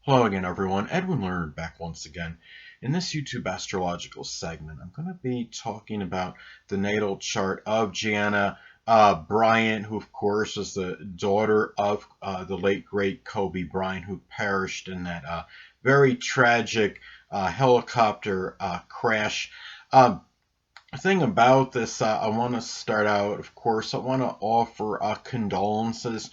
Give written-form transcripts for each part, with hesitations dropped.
Hello again, everyone. Edwin Learnard back once again. In this YouTube astrological segment, I'm going to be talking about the natal chart of Gianna Bryant, who, of course, was the daughter of the late, great Kobe Bryant, who perished in that very tragic helicopter crash. The thing about this, I want to start out, of course, I want to offer condolences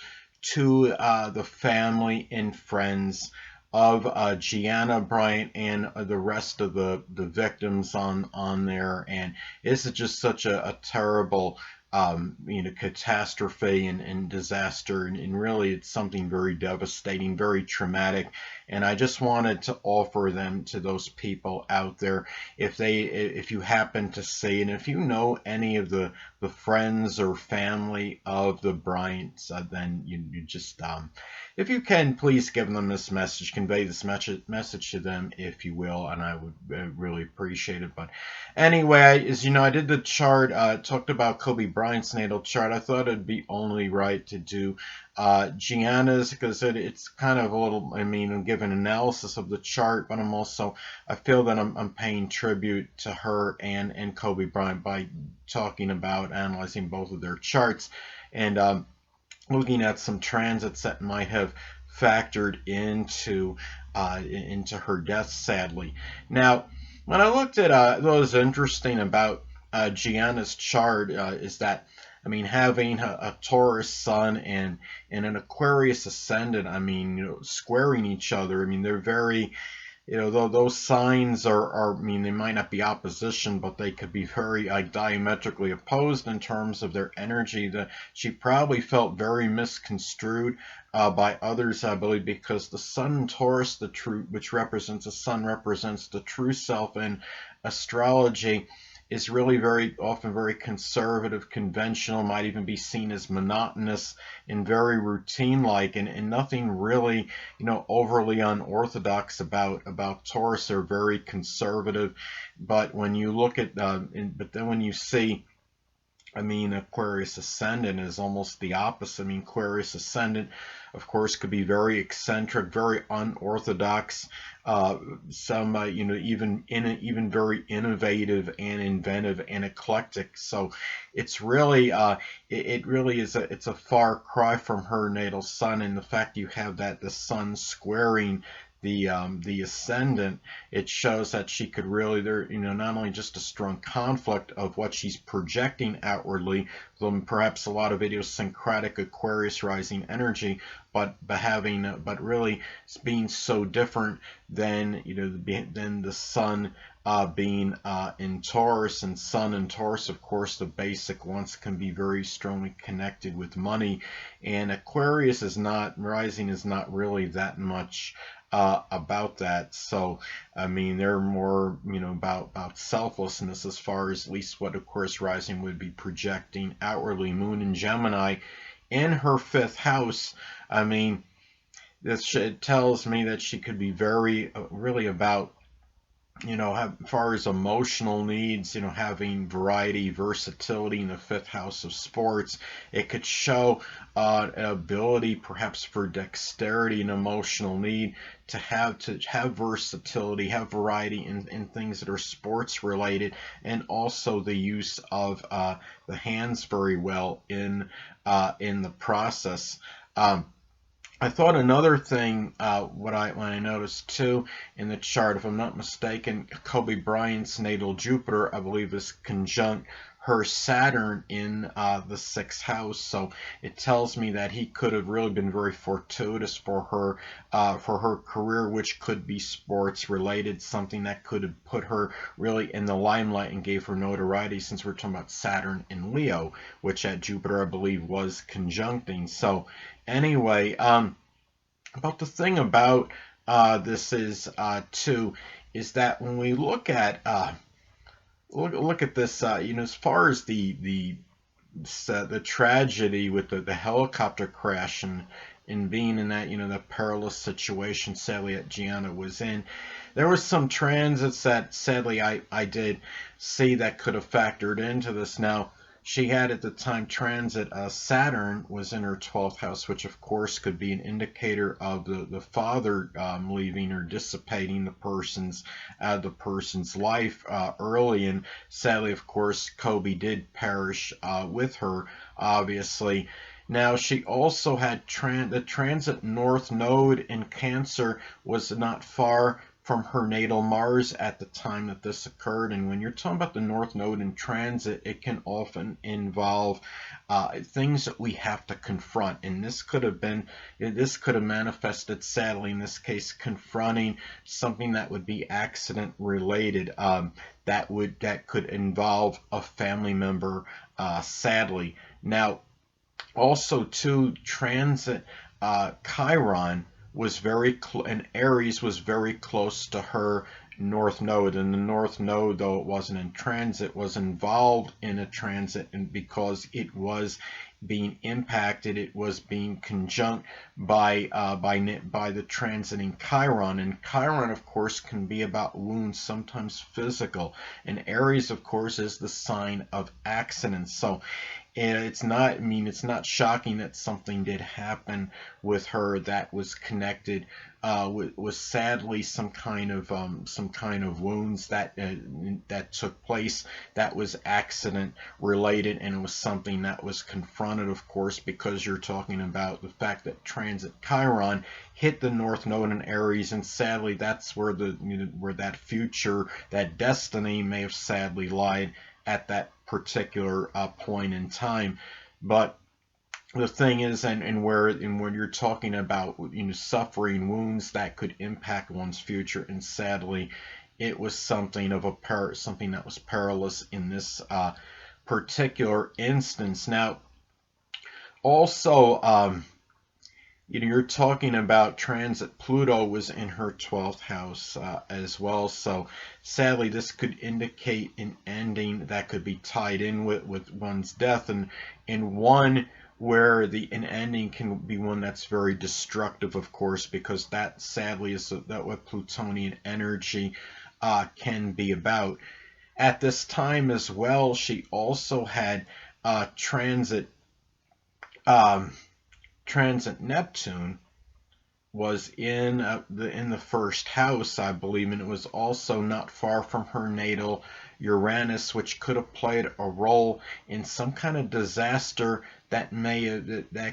to the family and friends of Gianna Bryant and the rest of the victims on there. And this is just such a terrible catastrophe and disaster, and really it's something very devastating, very traumatic. And I just wanted to offer them to those people out there, if you happen to see, and if you know any of the friends or family of the Bryants, then you just if you can, please give them this message, convey this message to them, if you will, and I would really appreciate it. But anyway, as you know, I did the chart, talked about Kobe Bryant's natal chart. I thought it'd be only right to do Gianna's, because it's kind of a little, I'm giving analysis of the chart, but I feel that I'm paying tribute to her and Kobe Bryant by talking about analyzing both of their charts and looking at some transits that might have factored into her death, sadly. Now, when I looked at what was interesting about Gianna's chart is that, having a Taurus sun and an Aquarius ascendant, squaring each other. They're very, though those signs they might not be opposition, but they could be very diametrically opposed in terms of their energy. That she probably felt very misconstrued by others, I believe, because the sun in Taurus, the true, which represents the sun, represents the true self in astrology, is really very often very conservative, conventional, might even be seen as monotonous and very routine-like, and nothing really, overly unorthodox about Taurus. They're very conservative, but when you look at, but then when you see, Aquarius ascendant is almost the opposite. Aquarius ascendant, of course, could be very eccentric, very unorthodox. Some, even very innovative and inventive and eclectic. So it's really, it really is it's a far cry from her natal sun, and the fact you have the sun squaring the ascendant, it shows that she could really, not only just a strong conflict of what she's projecting outwardly, though perhaps a lot of idiosyncratic Aquarius rising energy, but really being so different than the sun being in Taurus, and sun in Taurus, of course, the basic ones can be very strongly connected with money, and Aquarius is not really that much about that. So they're more about selflessness, as far as at least what Aquarius rising would be projecting outwardly. Moon in Gemini in her fifth house, it tells me that she could be very really about, as far as emotional needs, having variety, versatility in the fifth house of sports. It could show an ability perhaps for dexterity and emotional need to have versatility, have variety in things that are sports related, and also the use of the hands very well in the process. I thought another thing, when I noticed too in the chart, if I'm not mistaken, Kobe Bryant's natal Jupiter, I believe, is conjunct her Saturn in the sixth house. So it tells me that he could have really been very fortuitous for her career, which could be sports related, something that could have put her really in the limelight and gave her notoriety, since we're talking about Saturn in Leo, which at Jupiter, I believe, was conjuncting. So anyway, about the thing about this is too, is that when we look at this, as far as the tragedy with the helicopter crash, and being in that perilous situation, sadly, that Gianna was in, there was some transits that sadly I did see that could have factored into this. Now, she had at the time transit Saturn was in her 12th house, which of course could be an indicator of the father leaving or dissipating the person's life early. And sadly, of course, Kobe did perish with her, obviously. Now, she also had the transit North Node in Cancer was not far from her natal Mars at the time that this occurred. And when you're talking about the North Node in transit, it can often involve things that we have to confront. And this could have manifested, sadly, in this case, confronting something that would be accident related, that could involve a family member, sadly. Now, also, too, transit Chiron was and Aries was very close to her North Node, and the North Node, though it wasn't in transit, was involved in a transit, and because it was being impacted, it was being conjunct by the transiting Chiron. And Chiron, of course, can be about wounds, sometimes physical, and Aries, of course, is the sign of accidents. So and it's not shocking that something did happen with her that was connected was sadly some kind of wounds that took place that was accident related, and it was something that was confronted, of course, because you're talking about the fact that transit Chiron hit the North Node in Aries, and sadly that's where where that future, that destiny may have sadly lied at that particular point in time. But the thing is, and when you're talking about suffering wounds that could impact one's future, and sadly, it was something that was perilous in this particular instance. Now, also, you're talking about transit Pluto was in her 12th house as well. So sadly, this could indicate an ending that could be tied in with one's death, and one where an ending can be one that's very destructive, of course, because that sadly is that what Plutonian energy can be about. At this time as well, she also had transit Neptune was in the first house, I believe, and it was also not far from her natal Uranus, which could have played a role in some kind of disaster that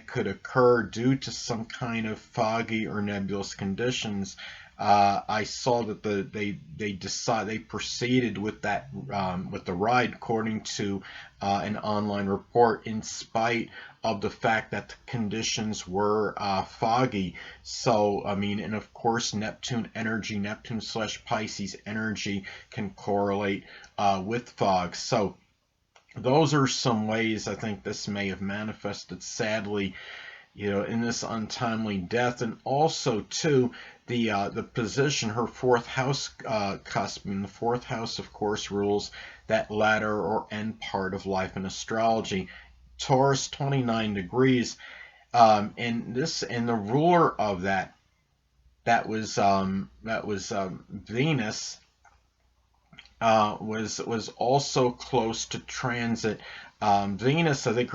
could occur due to some kind of foggy or nebulous conditions. I saw that they proceeded with the ride, according to an online report, in spite of the fact that the conditions were foggy. So and of course Neptune energy, Neptune/Pisces energy, can correlate with fog. So those are some ways I think this may have manifested, sadly, in this untimely death. And also too, the position, her fourth house cusp, and the fourth house, of course, rules that latter or end part of life in astrology. Taurus, 29 degrees, and the ruler of that was Venus, was also close to transit Venus. I think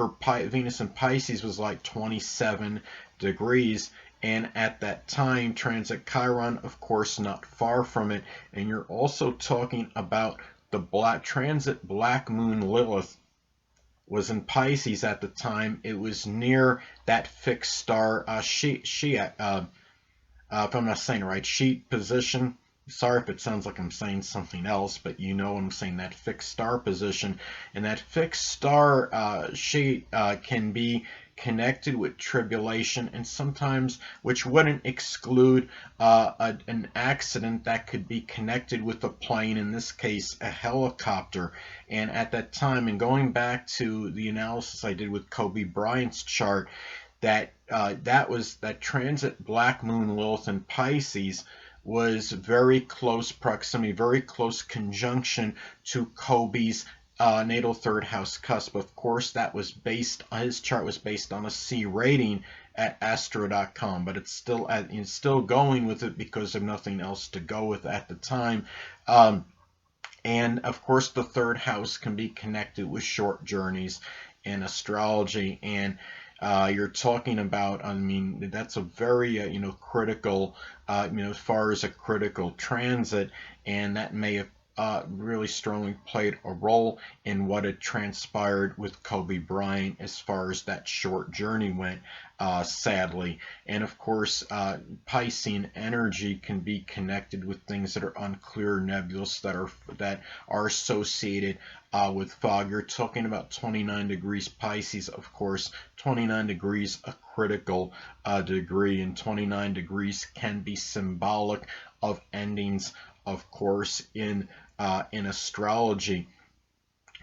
Venus in Pisces was like 27 degrees, and at that time transit Chiron, of course, not far from it. And you're also talking about the transit Black Moon Lilith was in Pisces at the time. It was near that fixed star if I'm not saying it right, sheet position. Sorry if it sounds like I'm saying something else, but I'm saying that fixed star position. And that fixed star sheet can be connected with tribulation, and sometimes, which wouldn't exclude an accident that could be connected with a plane, in this case a helicopter. And at that time, and going back to the analysis I did with Kobe Bryant's chart, that transit Black Moon Lilith in Pisces was very close proximity, very close conjunction to Kobe's natal third house cusp. Of course, his chart was based on a C rating at astro.com, but it's still going with it because of nothing else to go with at the time. And of course, the third house can be connected with short journeys in astrology. And you're talking about, I mean, that's a very, critical, as far as a critical transit, and that may have really strongly played a role in what had transpired with Kobe Bryant as far as that short journey went, sadly. And of course, Piscean energy can be connected with things that are unclear, nebulous, that are associated with fog. You're talking about 29 degrees Pisces, of course. 29 degrees a critical degree, and 29 degrees can be symbolic of endings, of course, in astrology.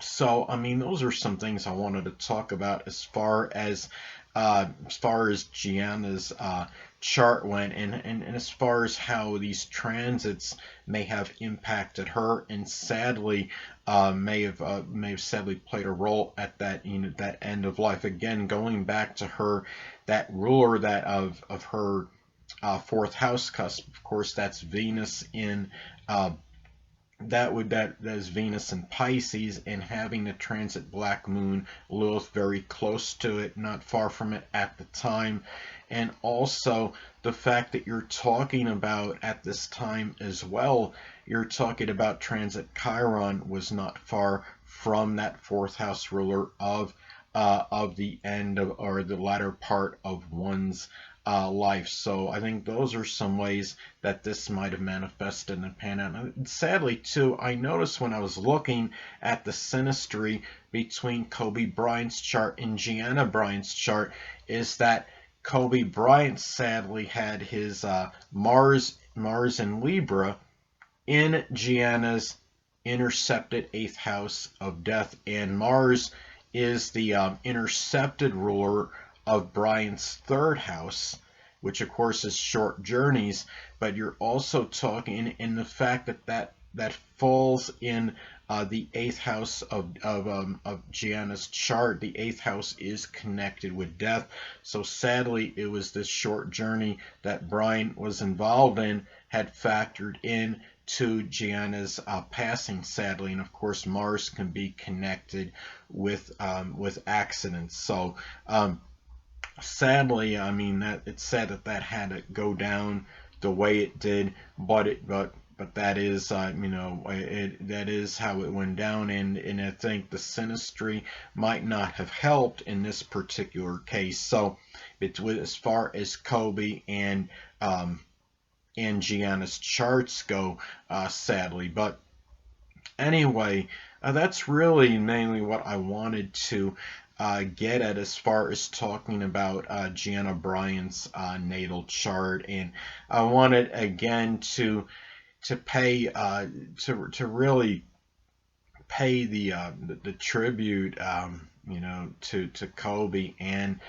So, I mean, those are some things I wanted to talk about as far as Gianna's chart went, and as far as how these transits may have impacted her, and sadly may have sadly played a role at that end of life. Again, going back to her, that ruler that of her fourth house cusp. Of course, that's Venus in uh, that is Venus in Pisces, and having the transit Black Moon Lilith very close to it, not far from it at the time. And also the fact that you're talking about at this time as well, you're talking about transit Chiron was not far from that fourth house ruler of the end of, or the latter part of one's life. So I think those are some ways that this might have manifested and panned out. And sadly, too, I noticed when I was looking at the synastry between Kobe Bryant's chart and Gianna Bryant's chart is that Kobe Bryant sadly had his Mars in Libra in Gianna's intercepted eighth house of death, and Mars is the intercepted ruler of Bryant's third house, which of course is short journeys. But you're also talking in the fact that falls in the eighth house of Gianna's chart. The eighth house is connected with death. So sadly, it was this short journey that Bryant was involved in had factored in to Gianna's passing, sadly. And of course, Mars can be connected with accidents. So sadly, I mean, that it's sad that had to go down the way it did, but that is that is how it went down, and I think the synastry might not have helped in this particular case. So it's as far as Kobe and Gianna's charts go, sadly. But anyway, that's really mainly what I wanted to get at as far as talking about Gianna Bryant's natal chart. And I wanted again to pay to really pay the tribute, to Kobe and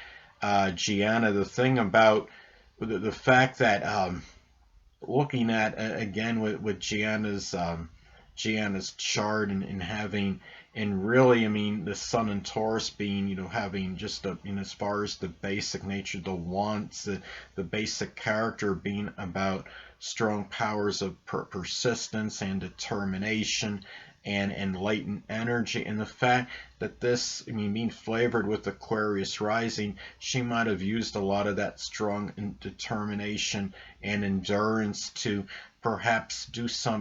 Gianna. The thing about the fact that looking at again with Gianna's chart, and having, and really, I mean, the Sun and Taurus being, having just as far as the basic nature, the wants, the basic character being about strong powers of persistence and determination, and latent energy, and the fact that this, I mean, being flavored with Aquarius rising, she might have used a lot of that strong determination and endurance to perhaps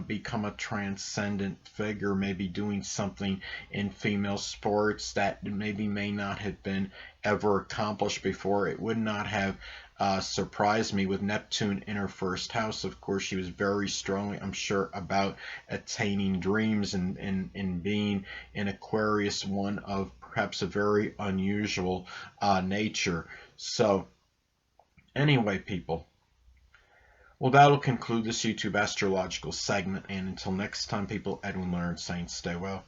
become a transcendent figure, maybe doing something in female sports that maybe may not have been ever accomplished before. It would not have surprised me with Neptune in her first house. Of course, she was very strongly, I'm sure, about attaining dreams, and being in Aquarius, one of perhaps a very unusual nature. So anyway, people, well, that'll conclude this YouTube astrological segment, and until next time, people, Edwin Learnard saying stay well.